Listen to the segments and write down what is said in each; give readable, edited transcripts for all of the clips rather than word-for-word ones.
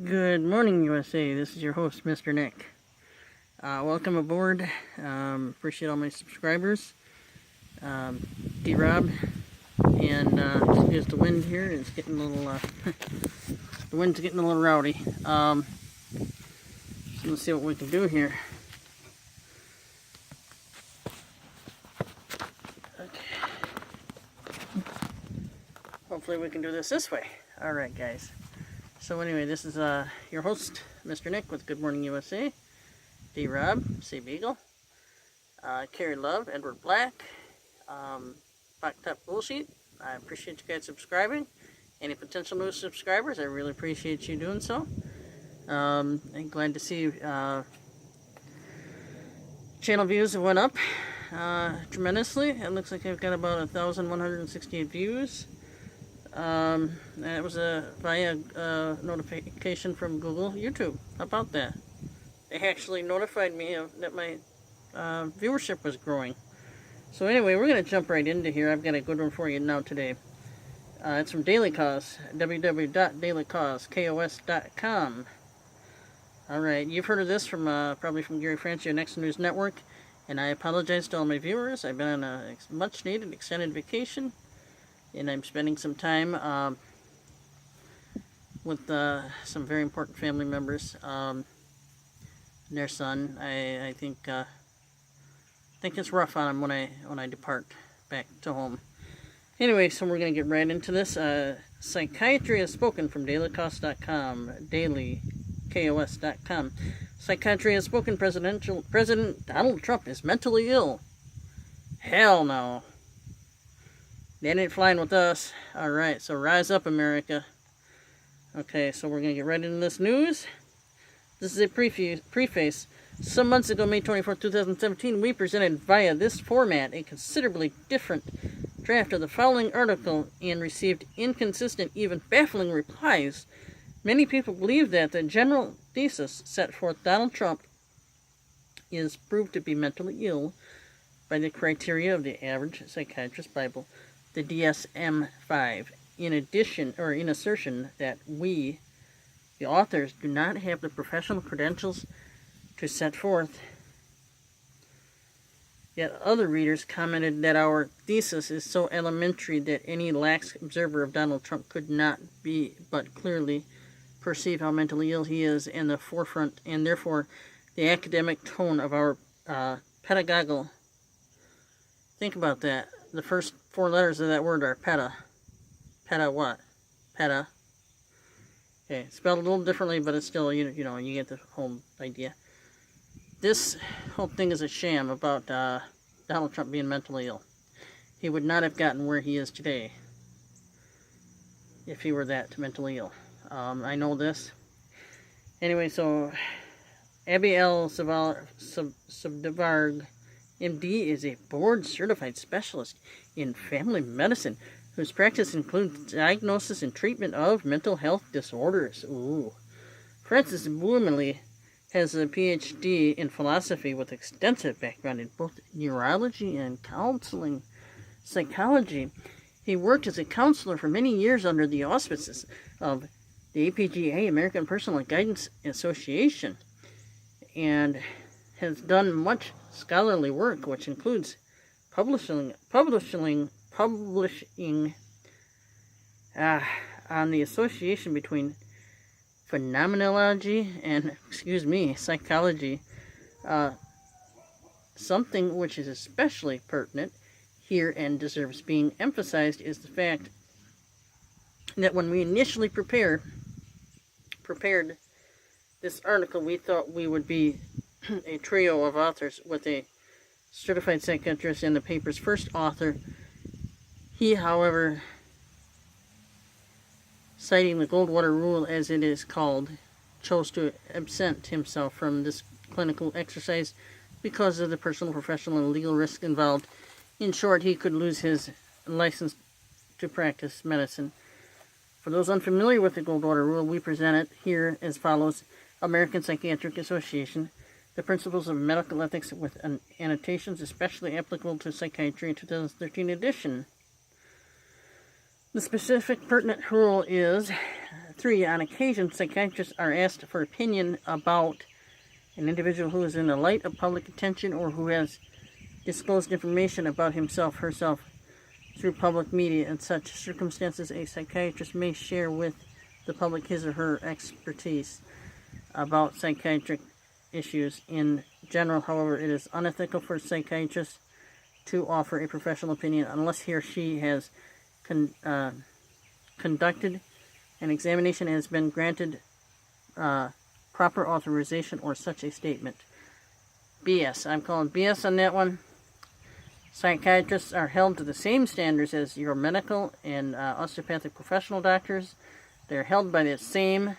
Good morning, USA. This is your host, Mr. Nick. Welcome aboard. Appreciate all my subscribers. D-Rob. And excuse the wind here. It's getting a little, the wind's getting a little rowdy. So let's see what we can do here. Okay. Hopefully we can do this way. Alright, guys. So anyway, this is your host, Mr. Nick with Good Morning USA. D-Rob, C. Beagle, Carrie Love, Edward Black, Fucked Up Bullshit. I appreciate you guys subscribing. Any potential new subscribers, I really appreciate you doing so. I'm glad to see channel views went up tremendously. It looks like I've got about 1,168 views. That was via notification from Google, YouTube. How about that? They actually notified me that my viewership was growing. So anyway, we're going to jump right into here. I've got a good one for you now today. It's from Daily Cause, www.dailycause.com. Alright, you've heard of this from probably from Gary Francio, Next News Network. And I apologize to all my viewers. I've been on a much-needed extended vacation. And I'm spending some time with some very important family members. Their son. I think it's rough on him when I depart back to home. Anyway, so we're going to get right into this. Psychiatry has spoken from dailycause.com, dailykos.com. Psychiatry has spoken. President Donald Trump is mentally ill. Hell no. That ain't flying with us. Alright, so rise up, America. Okay, so we're going to get right into this news. This is a preface. Some months ago, May 24, 2017, we presented via this format a considerably different draft of the following article and received inconsistent, even baffling replies. Many people believe that the general thesis set forth Donald Trump is proved to be mentally ill by the criteria of the average psychiatrist Bible, the DSM-5. In assertion that we, the authors, do not have the professional credentials to set forth. Yet other readers commented that our thesis is so elementary that any lax observer of Donald Trump could not be but clearly perceive how mentally ill he is in the forefront, and therefore the academic tone of our pedagogical. Think about that. The first four letters of that word are peta. Peta what? Peta. Okay, spelled a little differently, but it's still, you know, you get the whole idea. This whole thing is a sham about Donald Trump being mentally ill. He would not have gotten where he is today if he were that mentally ill. I know this. Anyway, so Abby L. Subdevarg, MD, is a board-certified specialist in family medicine whose practice includes diagnosis and treatment of mental health disorders. Ooh. Frances Blumenly has a PhD in philosophy with extensive background in both neurology and counseling psychology. He worked as a counselor for many years under the auspices of the APGA, American Personal Guidance Association, and has done much scholarly work, which includes publishing on the association between phenomenology and, psychology. Something which is especially pertinent here and deserves being emphasized is the fact that when we initially prepared this article, we thought we would be a trio of authors with a certified psychiatrist and the paper's first author. He, however, citing the Goldwater Rule as it is called, chose to absent himself from this clinical exercise because of the personal, professional, and legal risk involved. In short, he could lose his license to practice medicine. For those unfamiliar with the Goldwater Rule, we present it here as follows. American Psychiatric Association, the principles of medical ethics with annotations especially applicable to psychiatry in 2013 edition. The specific pertinent rule is 3. On occasion, psychiatrists are asked for opinion about an individual who is in the light of public attention or who has disclosed information about himself, herself, through public media. In such circumstances, a psychiatrist may share with the public his or her expertise about psychiatric issues. In general, however, it is unethical for psychiatrists to offer a professional opinion unless he or she has conducted an examination and has been granted proper authorization or such a statement. BS. I'm calling BS on that one. Psychiatrists are held to the same standards as your medical and osteopathic professional doctors. They're held by that same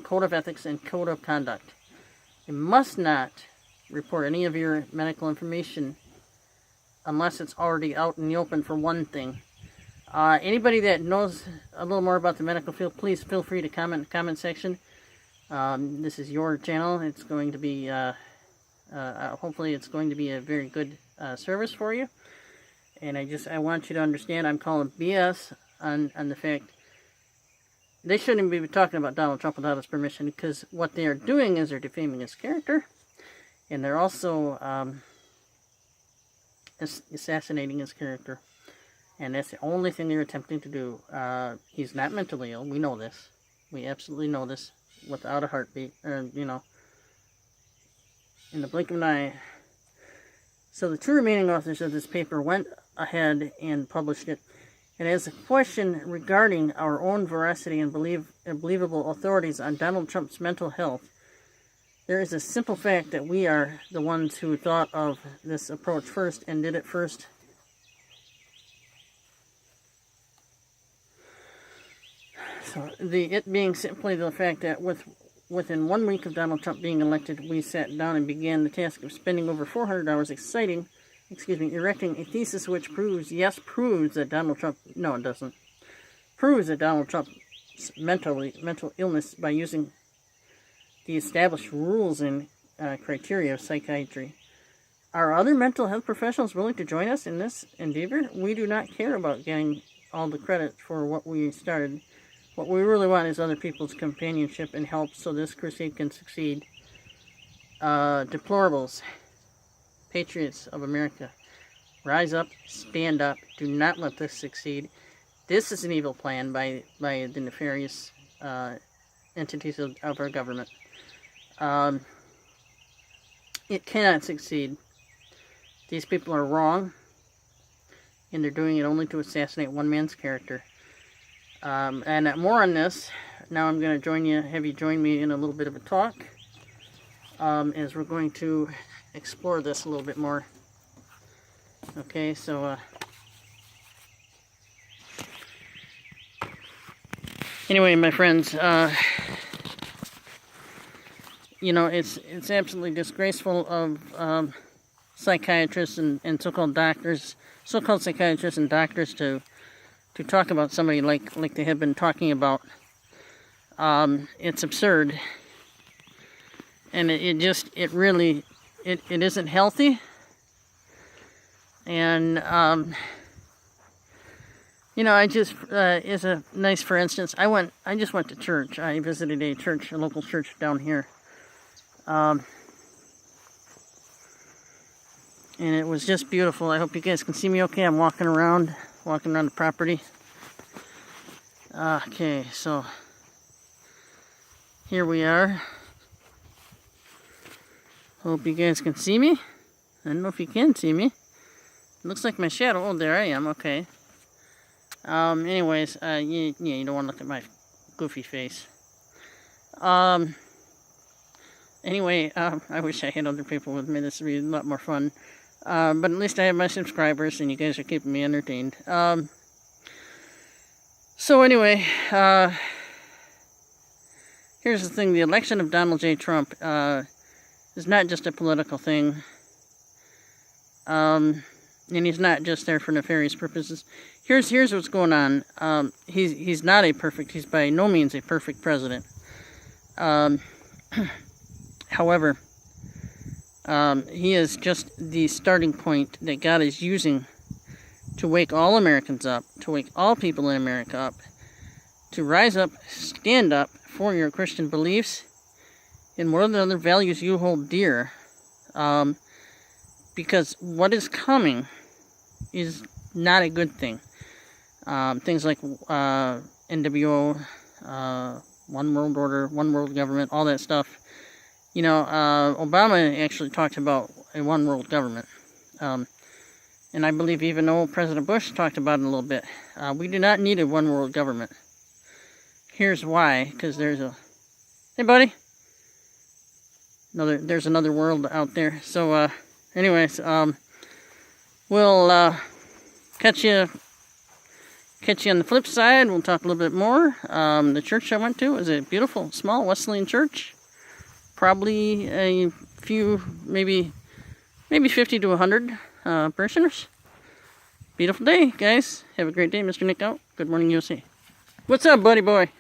code of ethics and code of conduct. You must not report any of your medical information unless it's already out in the open, for one thing. Anybody that knows a little more about the medical field, please feel free to comment in the comment section. This is your channel. It's going to be, hopefully it's going to be a very good service for you. And I want you to understand, I'm calling BS on the fact they shouldn't be talking about Donald Trump without his permission, because what they are doing is they're defaming his character, and they're also assassinating his character. And that's the only thing they're attempting to do. He's not mentally ill. We know this. We absolutely know this without a heartbeat, or, in the blink of an eye. So the 2 remaining authors of this paper went ahead and published it. It has a question regarding our own veracity and believable authorities on Donald Trump's mental health. There is a simple fact that we are the ones who thought of this approach first and did it first. So it being simply the fact that within 1 week of Donald Trump being elected, we sat down and began the task of spending over 400 hours erecting a thesis which proves that Donald Trump, no it doesn't, proves that Donald Trump's mental illness by using the established rules and criteria of psychiatry. Are other mental health professionals willing to join us in this endeavor? We do not care about getting all the credit for what we started. What we really want is other people's companionship and help so this crusade can succeed. Deplorables, patriots of America, rise up, stand up, do not let this succeed. This is an evil plan by the nefarious entities of our government. It cannot succeed. These people are wrong, and they're doing it only to assassinate one man's character. And more on this. Now I'm going to have you join me in a little bit of a talk, as we're going to explore this a little bit more. Okay, so anyway, my friends, it's absolutely disgraceful of psychiatrists and so-called doctors, so-called psychiatrists and doctors to talk about somebody like they have been talking about. It's absurd, and it really isn't healthy. And as a nice for instance, I just went to church. I visited a local church down here, and it was just beautiful. I hope you guys can see me okay. I'm walking around the property. Okay, so here we are. Hope you guys can see me. I don't know if you can see me. It looks like my shadow. Oh, there I am. Okay. Anyways, you don't want to look at my goofy face. Anyway, I wish I had other people with me. This would be a lot more fun. But at least I have my subscribers, and you guys are keeping me entertained. So anyway, here's the thing. The election of Donald J. Trump is not just a political thing. And he's not just there for nefarious purposes. Here's what's going on. He's by no means a perfect president. However, he is just the starting point that God is using to wake all Americans up, to wake all people in America up, to rise up, stand up for your Christian beliefs and what other values you hold dear. Because what is coming is not a good thing. Things like NWO, One World Order, One World Government, all that stuff. You know, Obama actually talked about a one world government. And I believe even old President Bush talked about it a little bit. We do not need a one world government. Here's why. Because there's a... Hey, buddy. There's another world out there. So, anyways, we'll catch you on the flip side. We'll talk a little bit more. The church I went to is a beautiful, small Wesleyan church. Probably a few, maybe 50 to 100 parishioners. Beautiful day, guys. Have a great day, Mr. Nick out. Good morning, USA. What's up, buddy boy?